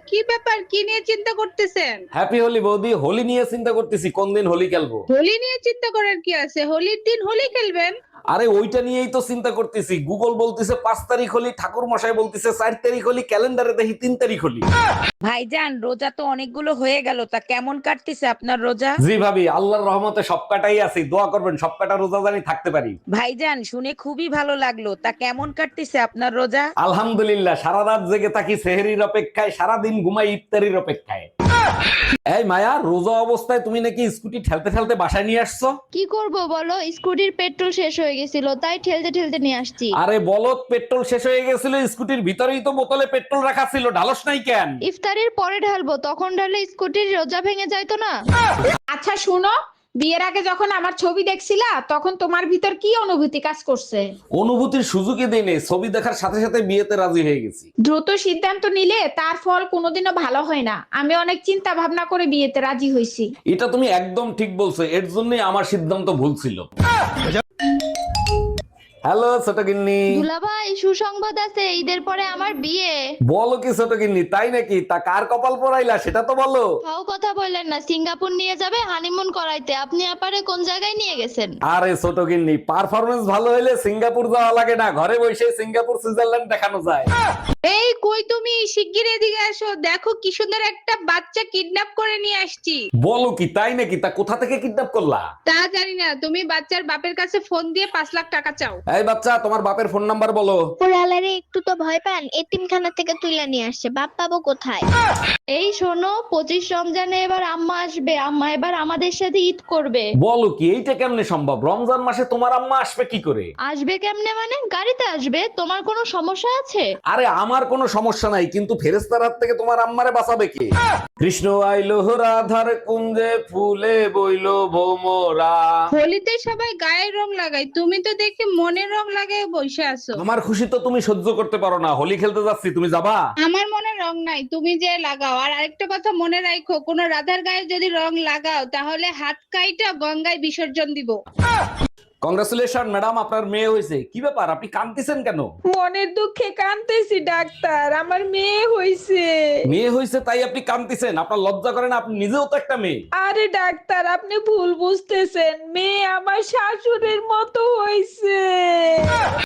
কি ব্যাপার, কি নিয়ে চিন্তা করতেছেন? হ্যাপি হোলি বৌদি, হোলি নিয়ে চিন্তা করতেছি কোন দিন হোলি খেলবো। হোলি নিয়ে চিন্তা করার কি আছে? হোলির দিন হোলি খেলবেন। আরে ওইটা নিয়েই তো চিন্তা করতেছি। গুগল বলতেছে 5 তারিখ হোলি, ঠাকুর মশাই বলতেছে 4 তারিখ হোলি, ক্যালেন্ডারে দেখি 3 তারিখ হোলি। ভাইজান, রোজা তো অনেকগুলো হয়ে গেল, তা কেমন কাটতেছে আপনার রোজা? জি ভাবি, আল্লাহর রহমতে সব কাটাই আছি, দোয়া করবেন সব কাটা রোজা জানি থাকতে পারি। ভাইজান, শুনে খুবই ভালো লাগলো, তা কেমন কাটতেছে আপনার রোজা? আলহামদুলিল্লাহ, সারা রাত জেগে থাকি সেহরির অপেক্ষায়, সারাদিন ঘুমাই ইফতারির অপেক্ষায়। এই মায়া, রোজা অবস্থায় তুমি নাকি স্কুটি ঠেলতে ঠেলতে বাসায় নিয়ে আসছো? কি করব বলো, স্কুটির পেট্রোল শেষ হয়ে গেছিল তাই ঠেলতে ঠেলতে নিয়ে আসছি। আরে বলদ, পেট্রোল শেষ হয়ে গেছিল, স্কুটির ভিতরেই তো বোতলে পেট্রোল রাখা ছিল, ঢালস নাই কেন? ইফতারির পরে ঢালবো, তখন ঢাললে স্কুটির রোজা ভেঙে যাইতো না। আচ্ছা শুনো, বিয়ের আগে যখন আমার ছবি দেখছিলা তখন তোমার ভিতর কি অনুভূতি কাজ করছে? অনুভূতির সুযোগই দেই নেই, ছবি দেখার সাথে সাথে বিয়েতে রাজি হয়ে গেছি। দ্রুত সিদ্ধান্ত নিলে তার ফল কোনোদিনও ভালো হয় না। আমি অনেক চিন্তা ভাবনা করে বিয়েতে রাজি হয়েছি। এটা তুমি একদম ঠিক বলছো, এর জন্যই আমার সিদ্ধান্ত ভুল ছিল। হ্যালো ছোট গিন্নি। দুলাভাই, সুসংবাদ আছে, ঈদের পরে আমার বিয়ে। বলো কি ছোট গিন্নি, তাই নাকি? তা কার কপাল পোড়াইলা সেটা তো বলো। ফাও কথা বললেন না, সিঙ্গাপুর নিয়ে যাবে হানিমুন করাইতে, আপনি আপারে কোন জায়গায় নিয়ে গেছেন? আরে ছোট গিন্নি, পারফরমেন্স ভালো হইলে সিঙ্গাপুর যাওয়া লাগে না, ঘরে বসে সিঙ্গাপুর সুইজারল্যান্ড দেখানো যায়। এই কই তুমি, শিগগির এদিকে আসো, দেখো কি সুন্দর একটা বাচ্চা কিডন্যাপ করে নিয়ে আসছি। বলো কি, তাই নাকি? তা কোথা থেকে কিডন্যাপ করলা? তা জানি না, তুমি বাচ্চার বাপের কাছে ফোন দিয়ে 5 লাখ টাকা চাও। এই বাচ্চা, তোমার বাপের ফোন নাম্বার বলো। পোড়ালারে একটু তো ভয় পান, এতিমখানা থেকে তুলে নিয়ে আসছে, বাপ পাবো কোথায়? এই শোনো, 25 রমজানে এবার আম্মা আসবে, আম্মা এবার আমাদের সাথে ঈদ করবে। বলো কি, এইটা কেমনে সম্ভব? রমজান মাসে তোমার আম্মা আসবে কি করে? আসবে কেমনে মানে? গাড়িতে আসবে। তোমার কোনো সমস্যা আছে? আরে আমার কোনো সমস্যা নাই, কিন্তু ফেরেশতার হাত থেকে তোমার আম্মারে বাঁচাবে কে? কৃষ্ণ আইলো রাধার কুঞ্জে, ফুলে বইলো ভোমরা। হোলিতে সবাই গায়ে রং লাগায়, তুমি তো দেখি মনে রং লাগায় বসে আছো। আমার খুশি তো তুমি সহ্য করতে পারো না, হোলি খেলতে যাচ্ছি, তুমি যাবা? আমার মনে রং নাই, তুমি যে লাগাও। আর আরেকটা কথা মনে রাখো, কোন রাধার গায়ে যদি রং লাগাও তাহলে হাত কাইটা গঙ্গায় বিসর্জন দিব। কংগ্রাচুলেশন ম্যাডাম, আপনার মেয়ে হয়েছে। কি ব্যাপার, আপনি কাঁদতেছেন কেন? মনের দুঃখে কাঁদতেছি ডাক্তার, আমার মেয়ে হইছে। মেয়ে হয়েছে তাই আপনি কাঁদতেছেন? আপনার লজ্জা করে না? আপনি নিজেও তো একটা মেয়ে। আরে ডাক্তার, আপনি ভুল বুঝতেছেন, মেয়ে আমার শাশুড়ির মতো হইছে।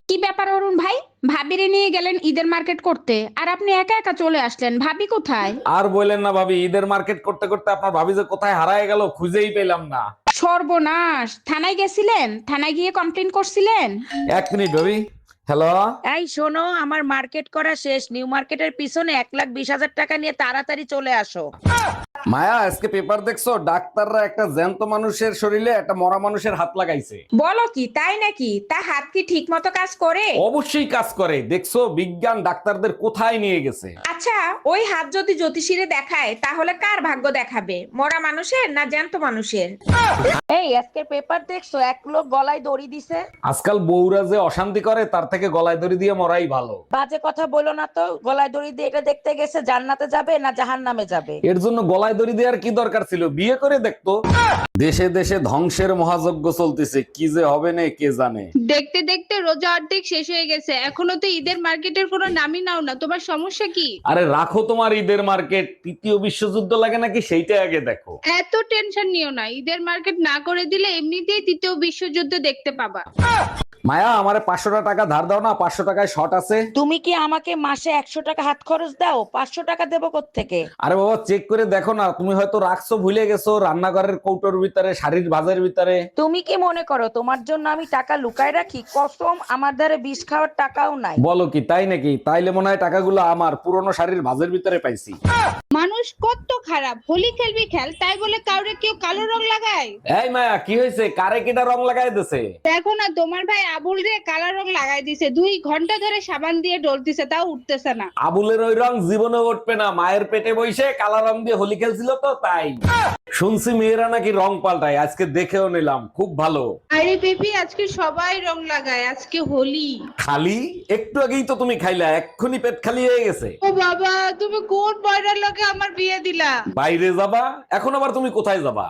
কি ব্যাপার অরুণ ভাই, ভাবিরে নিয়ে গেলেন ঈদের মার্কেট করতে, আর আপনি একা একা চলে আসলেন, ভাবি কোথায়? আর বললেন না ভাবি, ঈদের মার্কেট করতে করতে আপনার ভাবি যে কোথায় হারায় গেল খুঁজেই পেলাম না। সর্বনাশ, থানায় গেছিলেন? থানায় গিয়ে কমপ্লেন করছিলেন? 1 মিনিট ভাবি। হ্যালো। এই শোনো, আমার মার্কেট করা শেষ, নিউ মার্কেটের পিছনে 1,20,000 টাকা নিয়ে তাড়াতাড়ি চলে আসো। মায়া, আজকে পেপার দেখছো? ডাক্তাররা একটা জ্যান্ত মানুষের শরীরে একটা মরা মানুষের হাত লাগাইছে। বলো কি, তাই নাকি? তা হাত কি ঠিক মতো কাজ করে? অবশ্যই কাজ করে, দেখছো বিজ্ঞান ডাক্তারদের কোথায় নিয়ে গেছে। আচ্ছা, ওই হাত যদি জ্যোতিষীরে দেখায় তাহলে কার ভাগ্য দেখাবে, মরা মানুষের না জ্যান্ত মানুষের? এই আজকের পেপার দেখছো, এক লোক গলায় দড়ি দিছে। আজকাল বউরা যে অশান্তি করে, তার থেকে গলায় দড়ি দিয়ে মরাই ভালো। বাজে কথা বলো না তো, গলায় দড়ি দিয়ে এটা দেখতে গেছে জান্নাতে যাবে না জাহান্নামে যাবে। এর জন্য গলায় দড়ি দেওয়ার কি দরকার ছিল? বিয়ে করে দেখতো। দেশে দেশে ধ্বংসের মহাযজ্ঞ চলতেছে, কি যে হবে না কে জানে। দেখতে দেখতে রোজা অর্ধেক শেষ হয়ে গেছে, এখনো তো ঈদের মার্কেটের কোনো নামই নাও না, তোমার সমস্যা কি? আরে রাখো তোমার ঈদের মার্কেট, তৃতীয় বিশ্বযুদ্ধ লাগে নাকি সেইটা আগে দেখো। এত টেনশন নিও না, ঈদের মার্কেট না করে দিলে এমনিতেই তৃতীয় বিশ্বযুদ্ধ দেখতে পাবা। মায়া, আমারে 500 টাকা ধার দাও না, 500 টাকায় শর্ট আছে। তুমি কি আমাকে মাসে 100 টাকা হাত খরচ দাও? 500 টাকা দেবো কোত্থেকে? আরে বাবা, চেক করে দেখো না, তুমি হয়তো রাখছো, ভুলে গেছো রান্নাঘরের কৌটোর ভিতরে, শাড়ির ভাজের ভিতরে। তুমি কি মনে করো তোমার জন্য আমি টাকা লুকায় রাখি? কসম, আমার দ্বারে বিষ খাওয়ার টাকাও নাই। বলো কি, তাই নাকি? তাইলে মনে হয় টাকাগুলো আমার পুরনো শাড়ির ভাজের ভিতরে পাইছি। মানুষ কত খারাপ, হোলি খেলবি খেল, তাই বলে কাউরে কেউ কালো রং লাগায়? এই মায়া, কি হয়েছে? কারে কেটা রং লাগাই দিছে? দেখো না, তোমার ভাই আবুল রে কালো রং লাগাই দিছে, 2 ঘন্টা ধরে সাবান দিয়ে ডলতিছে, তাও উঠতেছে না। আবুলের ওই রং জীবনে উঠবে না, মায়ের পেটে বসে কালা রং দিয়ে হোলি খেলছিল তো তাই। শুনছি মেয়েরা নাকি রং পাল্টায়, আজকে দেখেও নিলাম, খুব ভালো। আরে বেবি, আজকে সবাই রং লাগায়, আজকে হোলি। খালি একটু আগেই তো তুমি খাইলা, এক্ষুনি পেট খালি হয়ে গেছে। ও বাবা, তুমি কোন বয়রার লগে আমার বিয়ে দিলা? বাইরে যাবা, এখন আবার তুমি কোথায় যাবা?